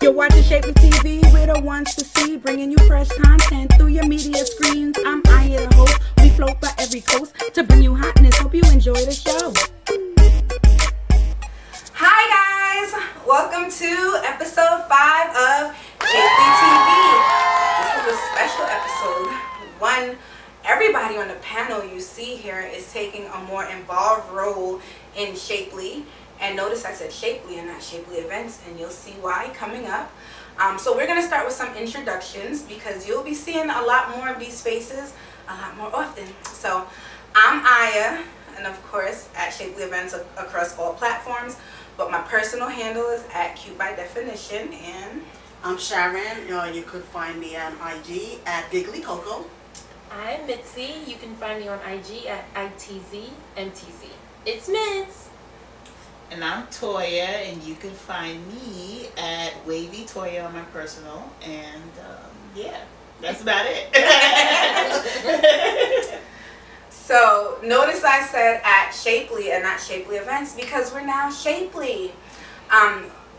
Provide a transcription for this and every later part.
You're watching Shapely TV, we're the ones to see, bringing you fresh content through your media screens. I'm Aya, the host. We float by every coast to bring you hotness. Hope you enjoy the show. Hi guys, welcome to episode 5 of Shapely TV. This is a special episode. Everybody on the panel you see here is taking a more involved role in Shapely. And notice I said Shapely and not Shapely Events, and you'll see why coming up. So we're going to start with some introductions because you'll be seeing a lot more of these faces a lot more often. So I'm Aya, and of course at Shapely Events across all platforms, but my personal handle is at Cute by Definition. And I'm Sharon. You could find me on IG at Giggly Coco. I'm Mitsy. You can find me on IG at ITZMTZ. It's Mitz. And I'm Toya, and you can find me at Wavy Toya on my personal, and yeah, that's about it. So notice I said at Shapely and not Shapely Events because we're now Shapely.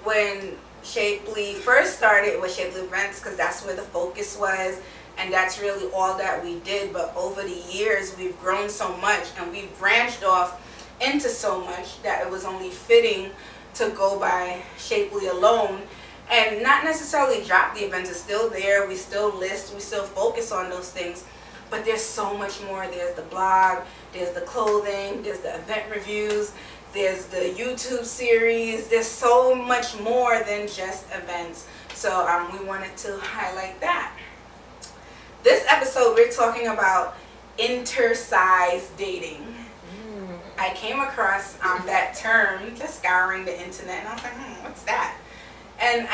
When Shapely first started, it was Shapely Events because that's where the focus was, and that's really all that we did. But over the years, we've grown so much, and we've branched off into so much that it was only fitting to go by Shapely alone and not necessarily drop the events. It's still there, we still list, we still focus on those things, but there's so much more. There's the blog, there's the clothing, there's the event reviews, there's the YouTube series. There's so much more than just events, so we wanted to highlight that. This episode we're talking about intersize dating. I came across that term just scouring the internet, and I was like, what's that? And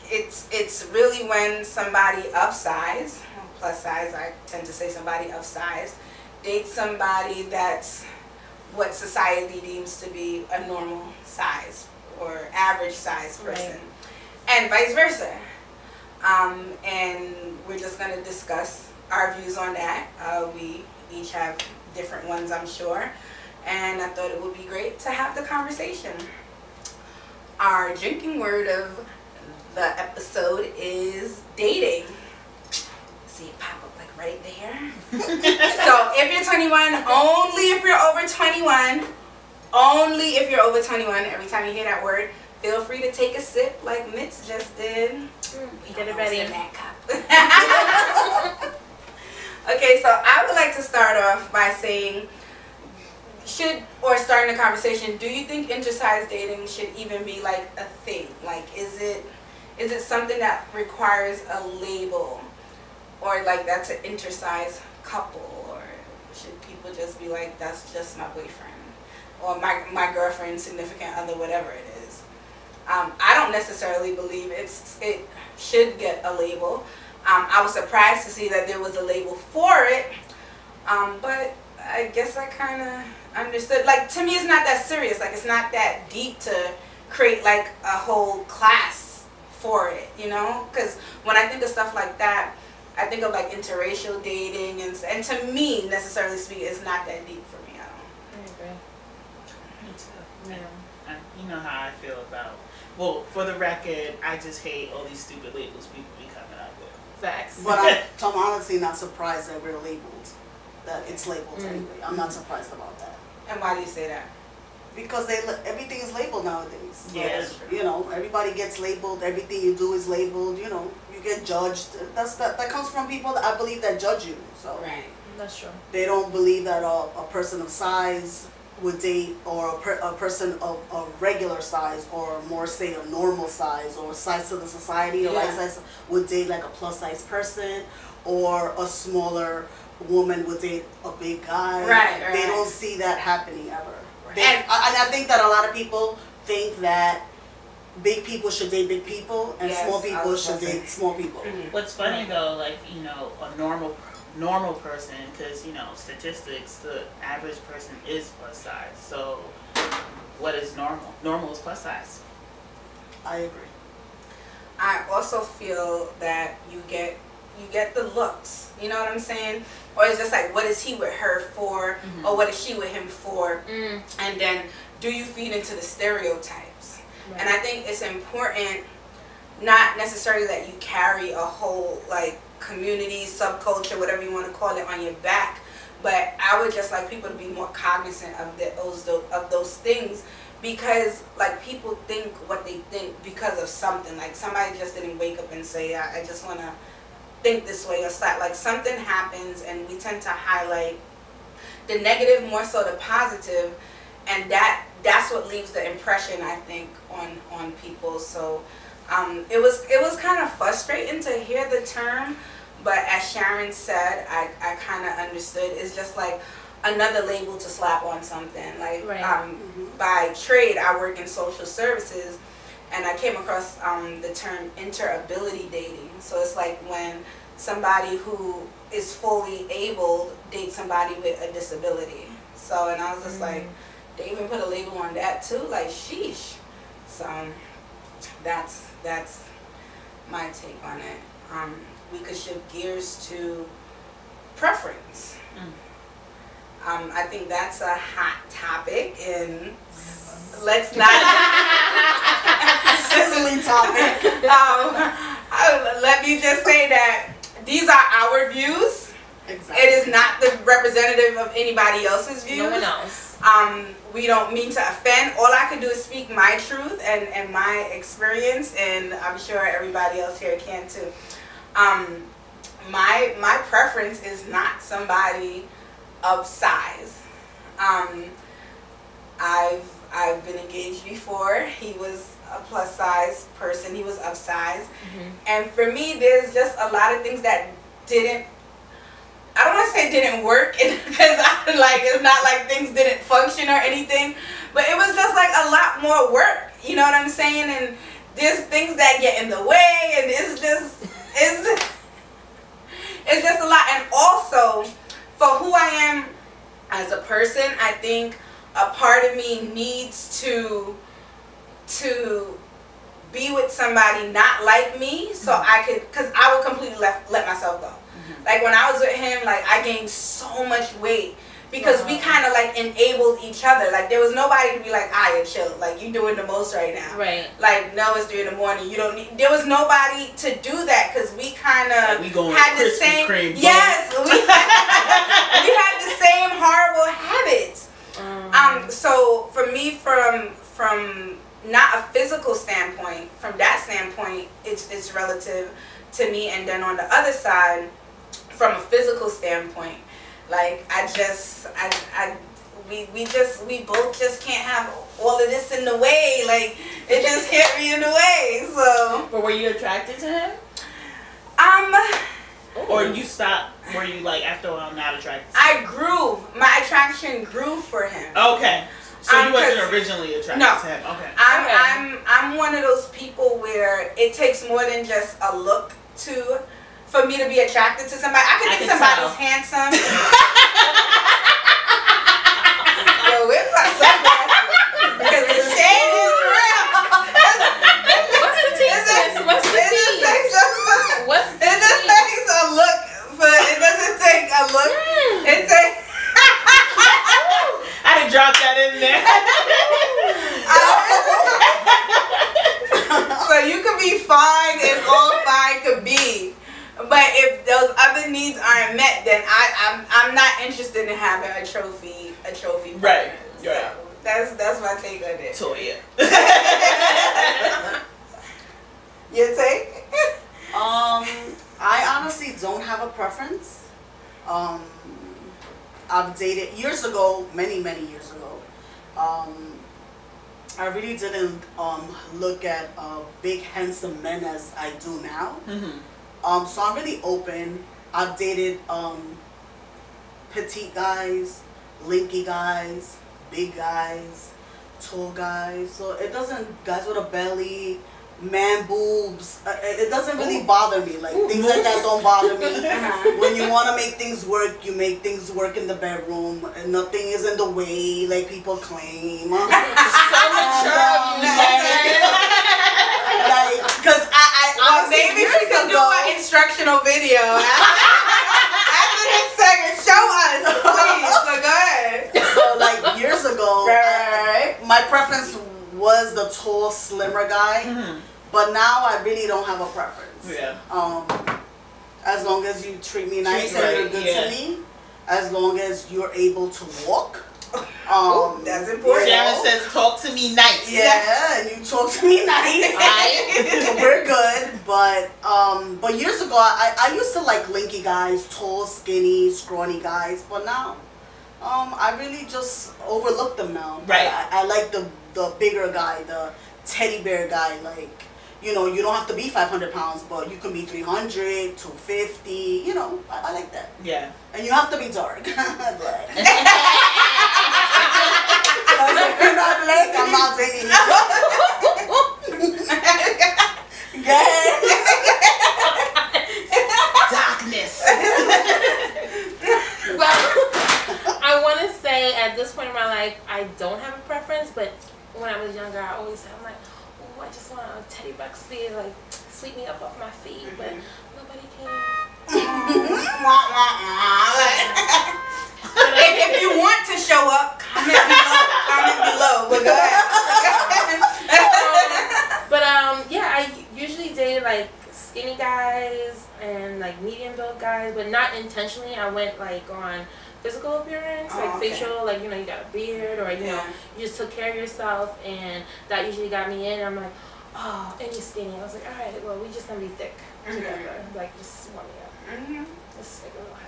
it's really when somebody of size, plus size, I tend to say somebody of size, dates somebody that's what society deems to be a normal size or average size person, right, and vice versa. And we're just going to discuss our views on that. We each have different ones, I'm sure. And I thought it would be great to have the conversation. Our drinking word of the episode is dating. See it pop up like right there. So if you're 21, only if you're over 21, only if you're over 21, every time you hear that word, feel free to take a sip like Mitz just did. Get it ready in that cup. Okay, so I would like to start off by saying, starting the conversation, do you think intersize dating should even be like a thing? Like, is it something that requires a label, or like that's an intersize couple, or should people just be like, that's just my boyfriend or my girlfriend, significant other, whatever it is? I don't necessarily believe it should get a label. I was surprised to see that there was a label for it, but I guess I kind of understood. Like, to me, it's not that serious. Like, it's not that deep to create like a whole class for it, you know? Because when I think of stuff like that, I think of like interracial dating, and to me, necessarily speaking, it's not that deep for me. I agree. Me too. Yeah. You know how I feel about. Well, for the record, I just hate all these stupid labels people be coming up with. Facts. But I'm honestly not surprised that we're labeled. That it's labeled anyway. I'm not surprised about that. And why do you say that? Because everything is labeled nowadays. So, yeah, you know, everybody gets labeled. Everything you do is labeled. You know, you get judged. That comes from people that I believe that judge you. So right, that's true. They don't believe that a person of size would date, or a person of a regular size, or more say a normal size, or size to the society, or right size would date like a plus size person, or a smaller woman would date a big guy. Right. They don't see that happening ever. Right. And I think that a lot of people think that big people should date big people, and small people should date small people. What's funny though, like, you know, a normal person, because, you know, statistics, the average person is plus size. So what is normal? Normal is plus size. I agree. I also feel that you get the looks, you know what I'm saying? Or it's just like, what is he with her for, or what is she with him for? And then do you feed into the stereotypes? Right. And I think it's important not necessarily that you carry a whole like community, subculture, whatever you want to call it, on your back, but I would just like people to be more cognizant of those things, because like people think what they think because of something. Like somebody just didn't wake up and say, I just want to think this way, or like something happens and we tend to highlight the negative more so the positive, and that's what leaves the impression, I think, on people. So it was kind of frustrating to hear the term, but as Sharon said, I kind of understood. It's just like another label to slap on something. Like by trade, I work in social services, and I came across the term interability dating. So it's like when somebody who is fully able dates somebody with a disability. So, and I was just like, they even put a label on that too, like sheesh. So that's my take on it. We could shift gears to preference. I think that's a hot topic, and let's not sizzling topic. Let me just say that these are our views. Exactly. It is not the representative of anybody else's views. No one else. We don't mean to offend. All I can do is speak my truth and my experience, and I'm sure everybody else here can too. My preference is not somebody of size. I've been engaged before. He was a plus size person. He was of size. And for me, there's just a lot of things that didn't, I don't want to say didn't work, because it's not like things didn't function or anything, but it was just like a lot more work, you know what I'm saying? And there's things that get in the way, and it's just a lot. And also, for who I am as a person, I think a part of me needs to be with somebody not like me, so I could, because I would completely let myself go. Like when I was with him, like I gained so much weight because we kind of like enabled each other. Like there was nobody to be like, "Ah, chill. Like you doing the most right now." Right. Like no, it's 3 in the morning. You don't need. There was nobody to do that because we kind of had the same. Yes, we had the same horrible habits. So for me, from not a physical standpoint, from that standpoint, it's relative to me. And then on the other side, from a physical standpoint, like we both just can't have all of this in the way. Like it just hit me in the way. So. But were you attracted to him? Or you stopped? Were you like after a while not attracted to him? My attraction grew for him. Okay. So you wasn't originally attracted to him. Okay. I'm one of those people where it takes more than just a look for me to be attracted to somebody. I could think somebody's handsome. Yo, where's my sunglasses? Because the shade is real. What's the tea? It just takes a look, but it doesn't take a look. It takes. I done dropped that in there. So you could be fine as all fine could be, but if those other needs aren't met, then I'm not interested in having a trophy. Right. So Right. That's my take on it. So yeah. Your take? I honestly don't have a preference. I've dated years ago, many years ago. I really didn't look at big handsome men as I do now. So I'm really open. I've dated petite guys, lanky guys, big guys, tall guys. So it doesn't, guys with a belly, man boobs, it doesn't really bother me. Like things like that don't bother me. When you want to make things work, you make things work in the bedroom, and nothing is in the way like people claim. So mature of you, like, because I maybe we can do an instructional video after this segment. Show us, please. So go ahead. So like years ago, Right. my preference was the tall, slimmer guy. But now I really don't have a preference. Yeah. As long as you treat me nice and right, you're good yeah. to me, as long as you're able to walk. That's important. Sharon says, "Talk to me nice." Yeah, and you talk to me nice. We're good, but years ago I used to like lanky guys, tall, skinny, scrawny guys, but now I really just overlook them now. Right. I like the bigger guy, the teddy bear guy. Like, you know, you don't have to be 500 pounds, but you can be 300, 250. You know, I like that. Yeah. And you have to be dark. Black. If you're not black, I'm not dating you. Darkness. Well, I want to say at this point in my life, I don't have a preference, but when I was younger, I always said, I'm like, oh, I just want a teddy bear to like sweep me up off my feet, but nobody can. If you want to show up, comment below. But go ahead. But yeah, I usually dated like skinny guys and like medium built guys, but not intentionally. I went like on physical appearance, like facial, like, you know, you got a beard, or you know, you just took care of yourself, and that usually got me in. I'm like, oh, and you're skinny. I was like, all right, well, we just gonna be thick together, like just warm me up. Just make a little happen.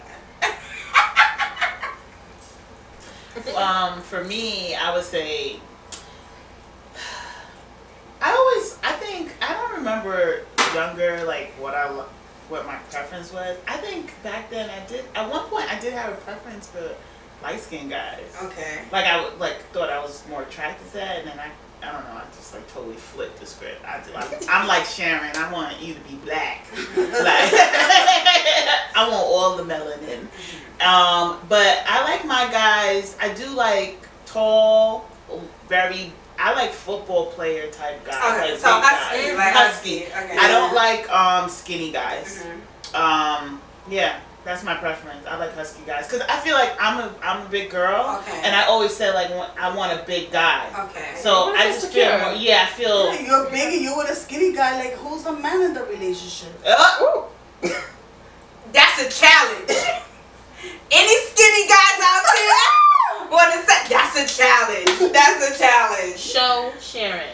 For me, I would say, I don't remember younger, like what my preference was. I think back then at one point I did have a preference for light skinned guys. Okay. Like I would thought I was more attracted to that, and then I don't know, I just like totally flipped the script. I'm like Sharon, I want you to be black. Like I want all the melanin. But I like my guys, I do like tall, I like football player type guys. Okay, like so big guys. Husky. Okay. I don't like skinny guys. Yeah, that's my preference. I like husky guys because I feel like I'm a big girl, and I always say like I want a big guy. Okay. So I just feel more, I feel. Yeah, you're big and you're with a skinny guy. Like, who's the man in the relationship? That's a challenge. Any skinny guys out there want to say that's a challenge. That's a challenge. Show Sharon.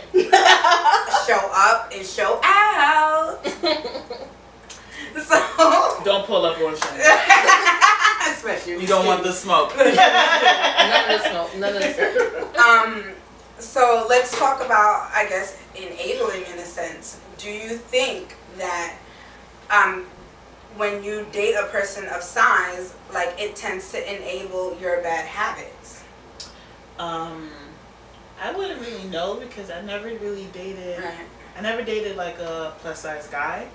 Show up and show out. So Don't pull up on Sharon. especially You don't want the smoke. None of the smoke. None of the smoke. So let's talk about, I guess, enabling in a sense. Do you think that when you date a person of size, like it tends to enable your bad habits? I wouldn't really know because I never really dated. Right. I never dated like a plus size guy.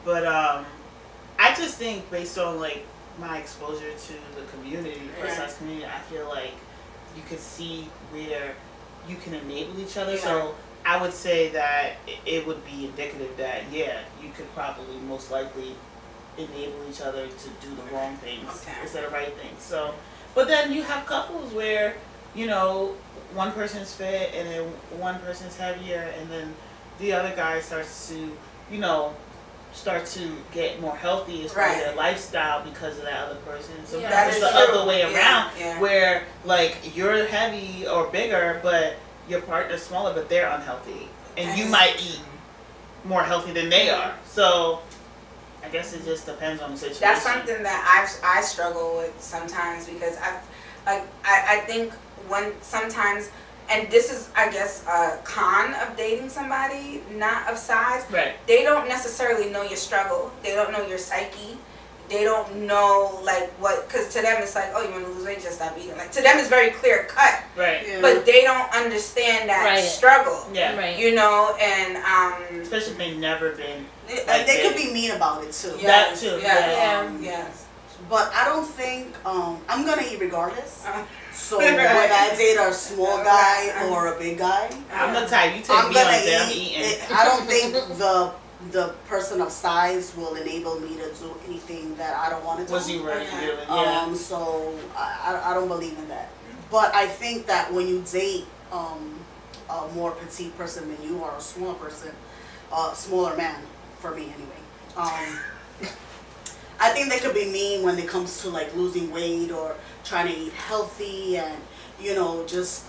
But I just think based on like my exposure to the community, plus size community, I feel like you could see where you can enable each other. So I would say that it would be indicative that you could probably most likely enable each other to do the wrong things instead of right things. So, but then you have couples where, you know, one person's fit and then one person's heavier, and then the other guy starts to, you know, start to get more healthy as far as their lifestyle because of that other person. Sometimes it's the other way around where like you're heavy or bigger but your partner's smaller but they're unhealthy and you might eat more healthy than they are. So I guess it just depends on the situation. That's something that I struggle with sometimes because I think sometimes, and this is, I guess, a con of dating somebody not of size. Right. They don't necessarily know your struggle. They don't know your psyche. They don't know, like, what, because to them it's like, oh, you want to lose weight, just stop eating. Like, to them it's very clear cut. Right. Yeah. But they don't understand that struggle. Yeah. Right. You know, and especially if they've never been. And they could be mean about it too. That too. Yes. But I don't think I'm gonna eat regardless. So whether I date a small guy or a big guy, I'm the type. You take I'm me gonna on there, I'm eat. eating. I don't think the person of size will enable me to do anything that I don't want to do. Was you right? Yeah. So I don't believe in that. But I think that when you date a more petite person than you are, a small person, smaller man, for me anyway. I think they could be mean when it comes to like losing weight or trying to eat healthy, and you know, just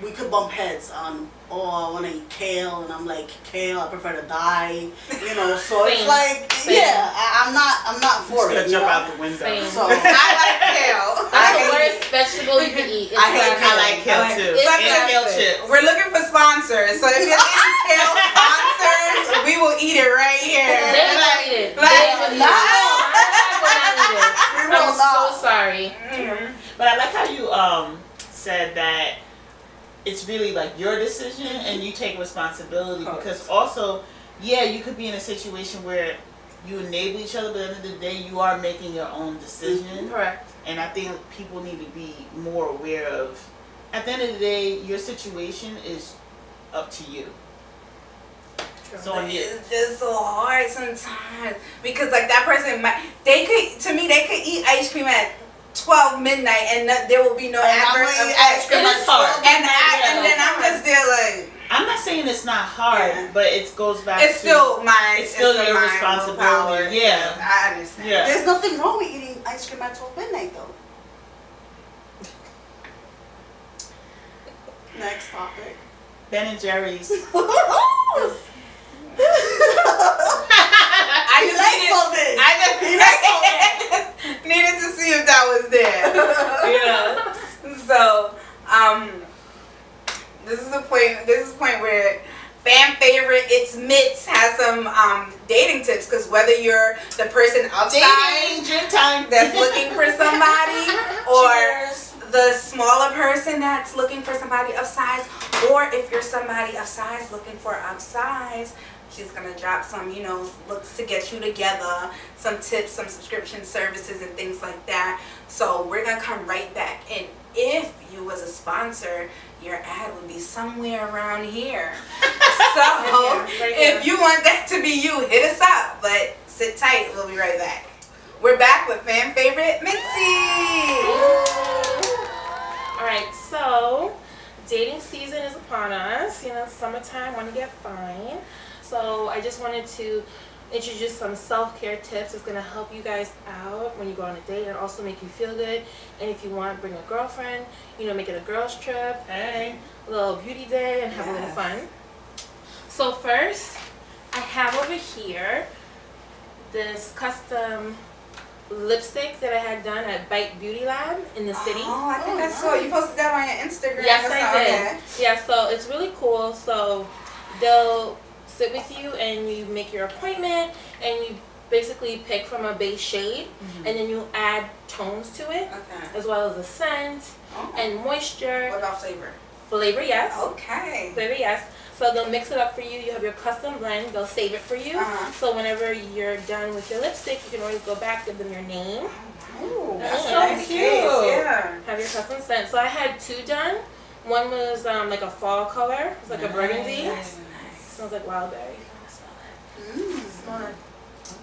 we could bump heads on, oh, I want to eat kale, and I'm like, kale, I prefer to die, you know. So it's like, yeah, I'm not for it. Jump out the window. So I like kale. That's the worst vegetable you can eat. I like kale too. And kale chips. We're looking for sponsors, so if you're any kale sponsors, we will eat it right here. They will eat it. They will eat it. I'm so sorry. But I like how you said that it's really like your decision and you take responsibility, because also, yeah, you could be in a situation where you enable each other, but at the end of the day, you are making your own decision. Correct. And I think people need to be more aware of, at the end of the day, your situation is up to you. So it's just so hard sometimes, because like that person they could eat ice cream at 12 midnight and there will be no adverse effects. It is hard. And then I'm just there like, I'm not saying it's not hard, but it goes back it's still mine. It's still your responsibility. Yeah. I understand. Yeah. There's nothing wrong with eating ice cream at 12 midnight though. Next topic. Ben and Jerry's. I just needed to see if that was there. Yeah. So, this is the point. This is the point where fan favorite It's Mits has some dating tips, because whether you're the person outside that's looking for somebody, or the smaller person that's looking for somebody of size, or if you're somebody of size looking for of size, she's gonna drop some, you know, looks to get you together, some tips, some subscription services and things like that. So we're gonna come right back, and if you was a sponsor, your ad would be somewhere around here. So if you want that to be you, hit us up, but sit tight, we'll be right back. We're back with fan favorite Mitsy. Alright, so dating season is upon us. You know, summertime, want to get fine. So I just wanted to introduce some self-care tips that's going to help you guys out when you go on a date and also make you feel good. And if you want, bring a girlfriend, you know, make it a girls trip, a little beauty day, and have a little fun. So first, I have over here this custom lipstick that I had done at Bite Beauty Lab in the city. Oh, I think I saw you posted that on your Instagram. Yes, I did. Yeah, so it's really cool. So they'll sit with you and you make your appointment, and you basically pick from a base shade, and then you add tones to it, as well as a scent and moisture. What about flavor? Flavor, yes. Okay. Flavor, yes. So they'll mix it up for you. You have your custom blend. They'll save it for you. So whenever you're done with your lipstick, you can always go back, give them your name. Ooh, that's so nice cute. Yeah. Have your custom scent. So I had 2 done. One was like a fall color. It's like a burgundy. Nice. Smells like wild berry. If you want to smell it. Smell it.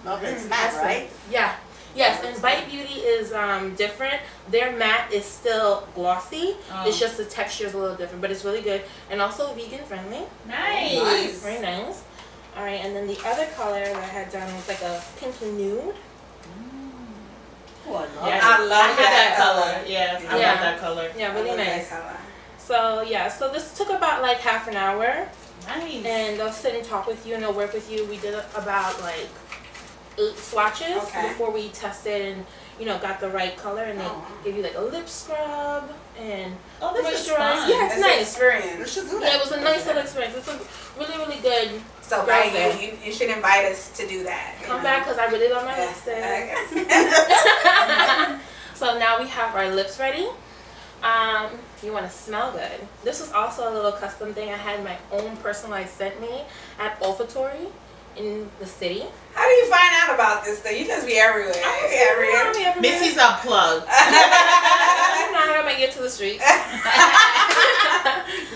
Oh, it's matte, right? Yeah. Yes, and Bite Beauty is different. Their matte is still glossy. It's just the texture is a little different, but it's really good. And also vegan friendly. Nice. Very nice. Alright, and then the other color that I had done was like a pinky nude. Oh, I love I love that color. Yeah, I love that color. Yeah, really nice. So yeah, so this took about like half an hour. Nice. And they'll sit and talk with you and they'll work with you. We did about like 8 swatches before we tested and, you know, got the right color, and they give you like a lip scrub and moisturize. Yeah, it's nice. Experience. We should do that. Yeah, it was a nice little experience. It's a really, really good. So guys, you should invite us to do that. Come back, because I really love my lipstick. So now we have our lips ready. You want to smell good. This was also a little custom thing. I had my own personalized scent made at olfactory in the city. How do you find out about this though? You just be everywhere. Missy's unplugged. I got my ear to the street.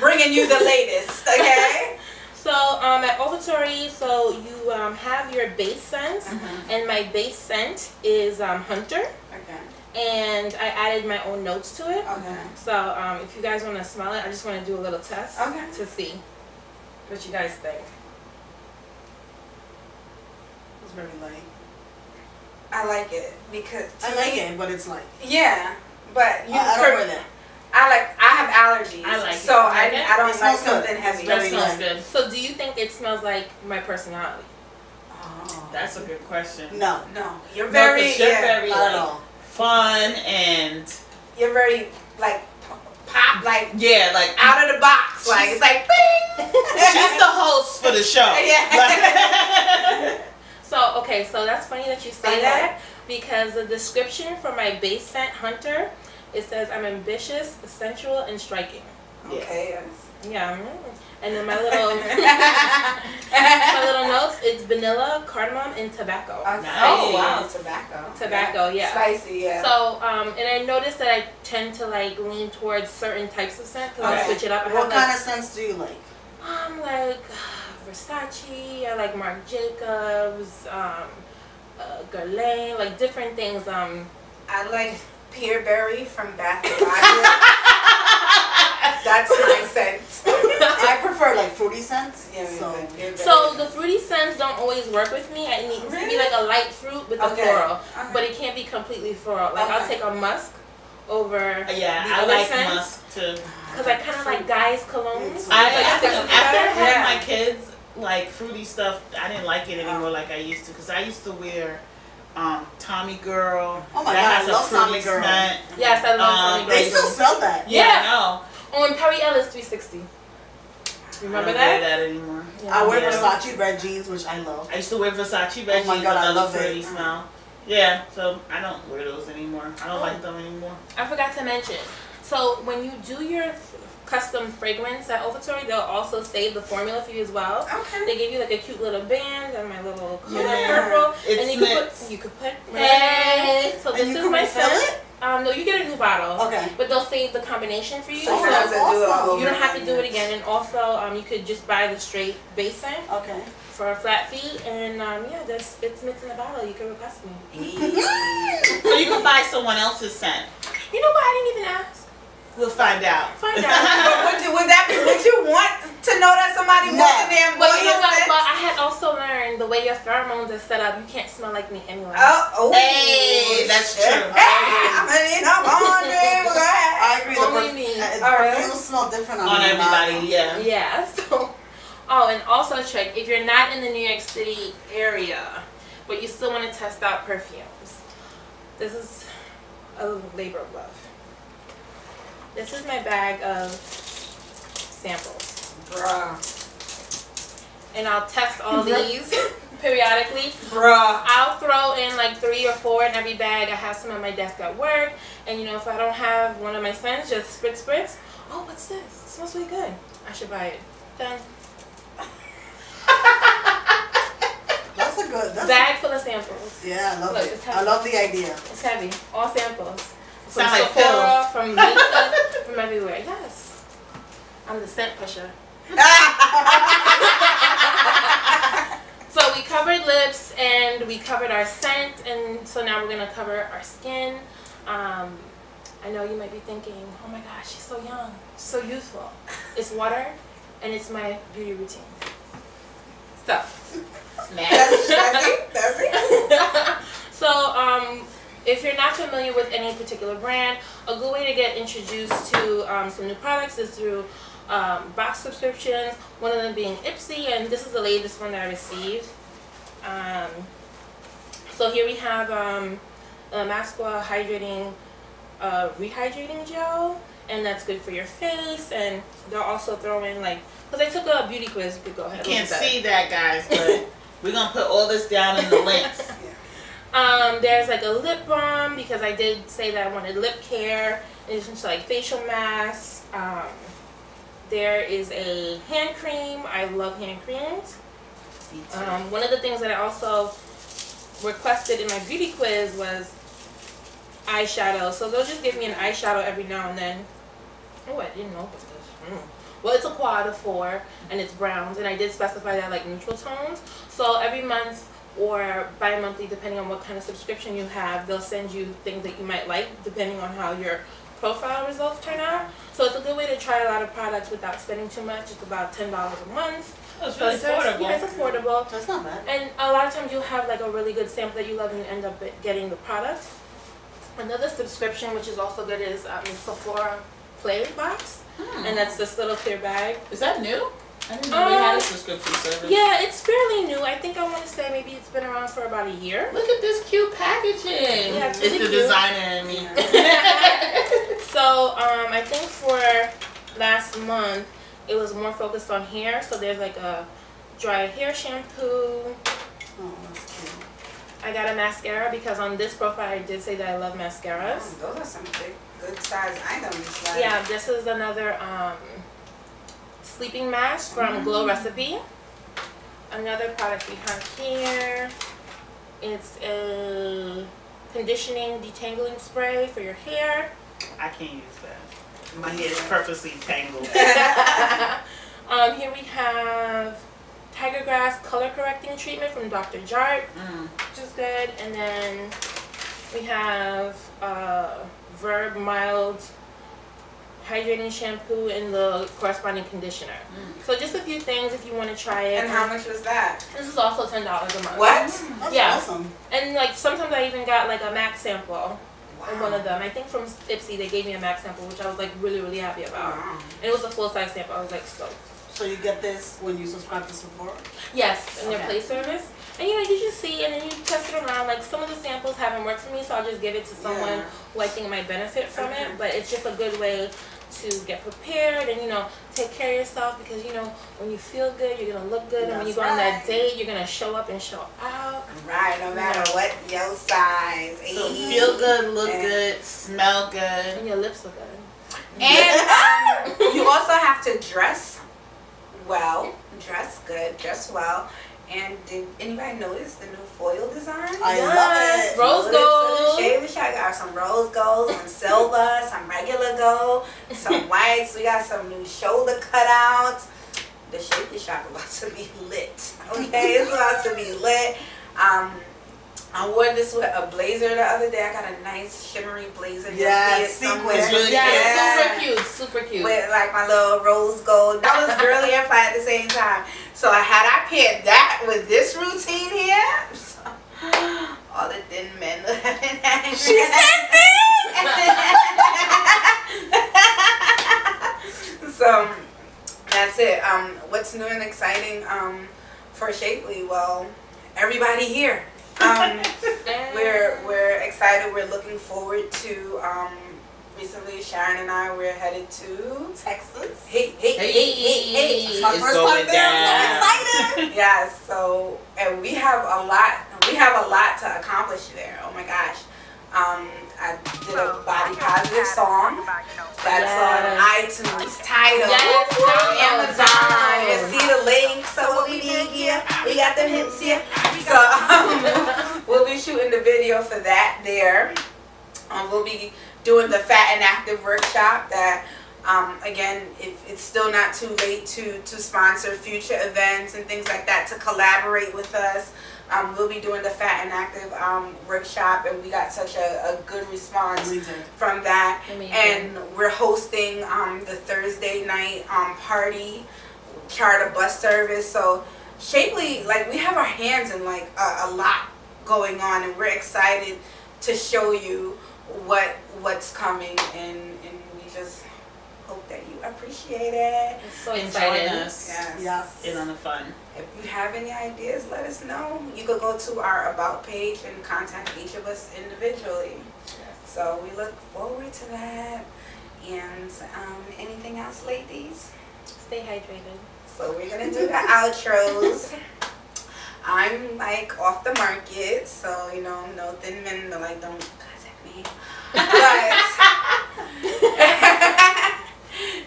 Bringing you the latest, okay? So at olfactory, so you have your base scents, and my base scent is Hunter. Okay. And I added my own notes to it. Okay. So if you guys want to smell it, I just want to do a little test to see what you guys think. It's very light. I like it because I like it, but it's light. Yeah, but you. I don't wear that. I have allergies. I like so it. I don't like smells something good. heavy. That smells good. So do you think it smells like my personality? Oh. That's a good question. No. No, you're No, very, 'cause you're very Not at all. fun and you're very like pop, like like out of the box. Like it's like, bing. she's the host for the show. Yeah. So, okay, so that's funny that you say that because the description for my base scent Hunter, it says I'm ambitious, sensual, and striking. Okay. Yeah. And then my little notes, it's vanilla, cardamom, and tobacco. Nice. Nice. Oh wow, tobacco. Tobacco, yeah. Spicy, yeah. So, and I noticed that I tend to like lean towards certain types of scent because I switch it up. What kind of scents do you like? Like Versace, I like Marc Jacobs, Guerlain, like different things. I like Pearberry from Bath and Body Works. That's my scent. I prefer like fruity scents. Yeah, So the fruity scents don't always work with me. It needs to be like a light fruit with a floral, but it can't be completely floral. Like I'll take a musk over the I other like scents. musk too. Because I kind of like guys' colognes. After I had Yeah. my kids, like fruity stuff, I didn't like it anymore like I used to. Because I used to wear Tommy Girl. Oh my that God, has I love a fruity Tommy Girl. scent. Yes, I love Tommy They Girl. still sell that. Yeah, I know. On Perry Ellis 360. Remember I don't that? wear that anymore. Yeah. I wear Yeah. Versace red jeans, which I love. I used to wear Versace red Oh my jeans, God, I another love it. fruity smell. Yeah, so I don't wear those anymore. I don't like them anymore. I forgot to mention. So when you do your custom fragrance at Olfactory, they'll also save the formula for you as well. Okay. They give you like a cute little band and my little color Yeah. purple, It's and mixed. you could put. Hey. So And this you is can my refill scent. it? No, you get a new bottle. Okay. But they'll save the combination for you. So So that's awesome. you don't have to do it again. And also, you could just buy the straight base scent Okay. for a flat fee. And it's mixed in a bottle. You can request me. So you can buy someone else's scent. You know what? I didn't even ask. We'll find out. Find out. But would you want to know that somebody wants to damn But you know what? scent? But I had also learned the way your pheromones are set up, you can't smell like me anyway. Hey, that's true. I mean, I'm hungry. I agree. Only me. Perfumes smell different On everybody, yeah. Yeah. So, and also a trick, if you're not in the New York City area, but you still want to test out perfumes, this is a labor of love. This is my bag of samples. Bruh. And I'll test all these periodically. Bruh. I'll throw in like 3 or 4 in every bag. I have some on my desk at work. And you know, if I don't have one of my scents, just spritz. Oh, what's this? It smells really good. I should buy it. Done. That's a good. That's Bag full of samples. Yeah, I love Look, it. it's heavy. I love the idea. It's heavy. All samples. From Sound like Sephora, from Mitsy, from everywhere. Yes. I'm the scent pusher. So we covered lips and we covered our scent, and so now we're going to cover our skin. I know you might be thinking, oh my gosh, she's so young, so youthful. It's water and it's my beauty routine. Stuff. That's it. So, if you're not familiar with any particular brand, a good way to get introduced to some new products is through box subscriptions, one of them being Ipsy, and this is the latest one that I received. So here we have a Masqua hydrating, rehydrating gel, and that's good for your face, and they'll also throw in like, because I took a beauty quiz, you could go ahead. You can't see that, guys, but we're going to put all this down in the links. There's like a lip balm, because I did say that I wanted lip care, in addition to like facial masks. There is a hand cream. I love hand creams. One of the things that I also requested in my beauty quiz was eyeshadow. So they'll just give me an eyeshadow every now and then. Oh, I didn't know this. Well, it's a quad of 4 and it's browns, and I did specify that like neutral tones. So every month or bi-monthly, depending on what kind of subscription you have, they'll send you things that you might like depending on how your profile results turn out. So it's a good way to try a lot of products without spending too much. It's about $10 a month. So it's really affordable. Yeah, it's affordable. That's not bad. And a lot of times you'll have like a really good sample that you love and you end up getting the product. Another subscription, which is also good, is Sephora Play Box. And that's this little clear bag. Is that new? I didn't know they had a subscription service. Yeah, it's fairly new. I think I want to say maybe it's been around for about a year. Look at this cute packaging. Yeah, it's really the cute. designer in me. So I think for last month it was more focused on hair. So there's like a dry hair shampoo. Oh, that's cute. I got a mascara because on this profile I did say that I love mascaras. Those are some big, good size items. Like. Yeah, this is another sleeping mask from Glow Recipe. Another product we have here, it's a conditioning detangling spray for your hair. I can't use that. My hair is purposely tangled. Here we have Tiger Grass color correcting treatment from Dr. Jart, which is good. And then we have Verb mild hydrating shampoo and the corresponding conditioner. So just a few things if you want to try it. And how much was that? This is also $10 a month. What? That's Yeah. awesome. And like sometimes I even got like a MAC sample in one of them. I think from Ipsy they gave me a MAC sample, which I was like really happy about. Wow. And it was a full size sample. I was like stoked. So you get this when you subscribe to Sephora? Yes, in their Okay. Play service. And you know, you just see and then you test it around. Like some of the samples haven't worked for me, so I'll just give it to someone who I think might benefit from it. But it's just a good way to get prepared and, you know, take care of yourself because, you know, when you feel good, you're going to look good. And when you go on that date, you're going to show up and show out. Right, no matter what your size. So feel good, look good, smell good. And your lips look good. And you also have to dress well, dress good, dress well. And did anybody notice the new foil design? I love it. Rose gold. Shade I got some rose gold, some silver, some regular gold, some whites. We got some new shoulder cutouts. The Shapely shop about to be lit. Okay, it's about to be lit. I wore this with a blazer the other day. I got a nice shimmery blazer. Yeah, somewhere. sequins. Really Yeah, super cute. With like my little rose gold. That was girly and fly at the same time. So I paired that with this routine here. So, all the thin men looking at me. She said thin! So that's it. What's new and exciting for Shapely? Well, everybody here. We're excited. We're looking forward to recently Sharon and I we're headed to Texas. Hey. It's my It's first going time there. down. I'm so excited. Yes, so and we have a lot to accomplish there. Oh my gosh. I did a body positive song that's on iTunes, Tidal, Amazon. You see the link. So what we did here, we got them hips here. So we'll be shooting the video for that there. We'll be doing the Fat and Active workshop that again, if it's still not too late to sponsor future events and things like that, to collaborate with us. We'll be doing the Fat and Active workshop, and we got such a good response from that. Amazing. And we're hosting the Thursday night party, charter bus service. So Shapely, like, we have our hands in like a lot going on, and we're excited to show you what's coming, and we just hope that you appreciate it. So Join excited. us. Yes. In on the fun. If you have any ideas, let us know. You could go to our About page and contact each of us individually. So we look forward to that. And anything else, ladies? Stay hydrated. So we're going to do the outros. I'm like off the market, so you know, no thin men, like, don't contact me. But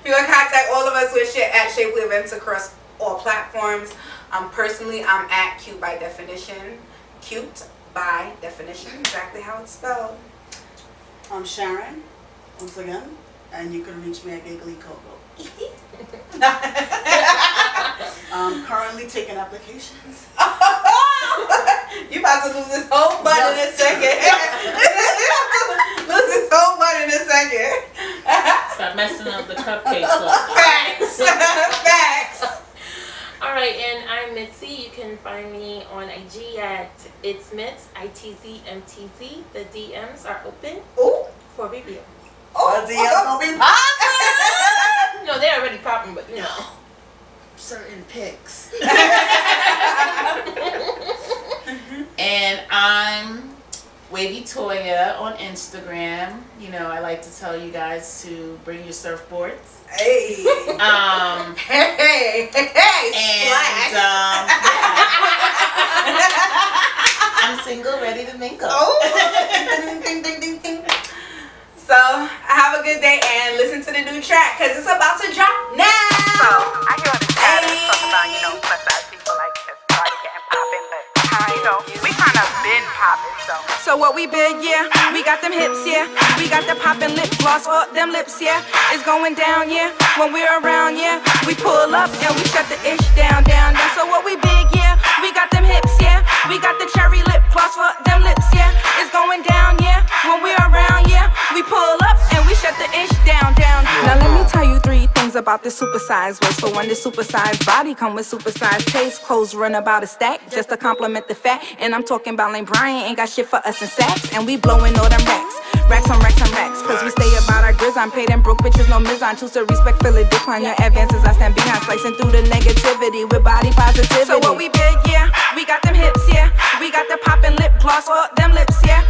you can contact all of us with at Shapely Events across all platforms. Personally, I'm at Cute by Definition. Cute by Definition, exactly how it's spelled. I'm Sharon, once again, and you can reach me at Giggly Coco. I'm currently taking applications. You about to lose this whole butt in a second. Lose this whole butt in a second. Stop messing up the cupcake club. Facts. Facts. All Alright, and I'm Mitsy. You can find me on IG at It's Mits, ITZMTZ. The DMs are open for review. Oh, DMs gonna be popping. No, they're already popping, but you know. Certain pics. And I'm Wavy Toya on Instagram. You know, I like to tell you guys to bring your surfboards. Hey. Hey. And I'm single, ready to mingle. Ding, ding, ding, ding. So, have a good day and listen to the new track because it's about to drop now. So, I hear all the chat talking about, you know, plus size people like just started getting popping, but, you know, we kind of been popping, so. So what we big, yeah, we got them hips, yeah, we got the poppin' lip gloss for them lips, yeah, it's going down, yeah, when we're around, yeah, we pull up and we shut the ish down, down, down. So what we big, yeah, we got them hips, yeah, we got the cherry lip gloss for them lips, yeah, it's going down, yeah, when we're around, yeah, we pull up and we shut the ish down, down. Now let me tell you 3 things about this supersized waist. For one, this supersized body come with supersized taste. Clothes run about a stack just to compliment the fat. And I'm talking about Lane Bryant ain't got shit for us in sacks, and we blowing all them racks. Racks on racks on racks, cause we stay about our grizz. I'm paid and broke bitches, no mizon. Choose to respectfully decline your advances. I stand behind, slicing through the negativity with body positivity. So what we big, yeah, we got them hips, yeah, we got the poppin' lip gloss for them lips, yeah,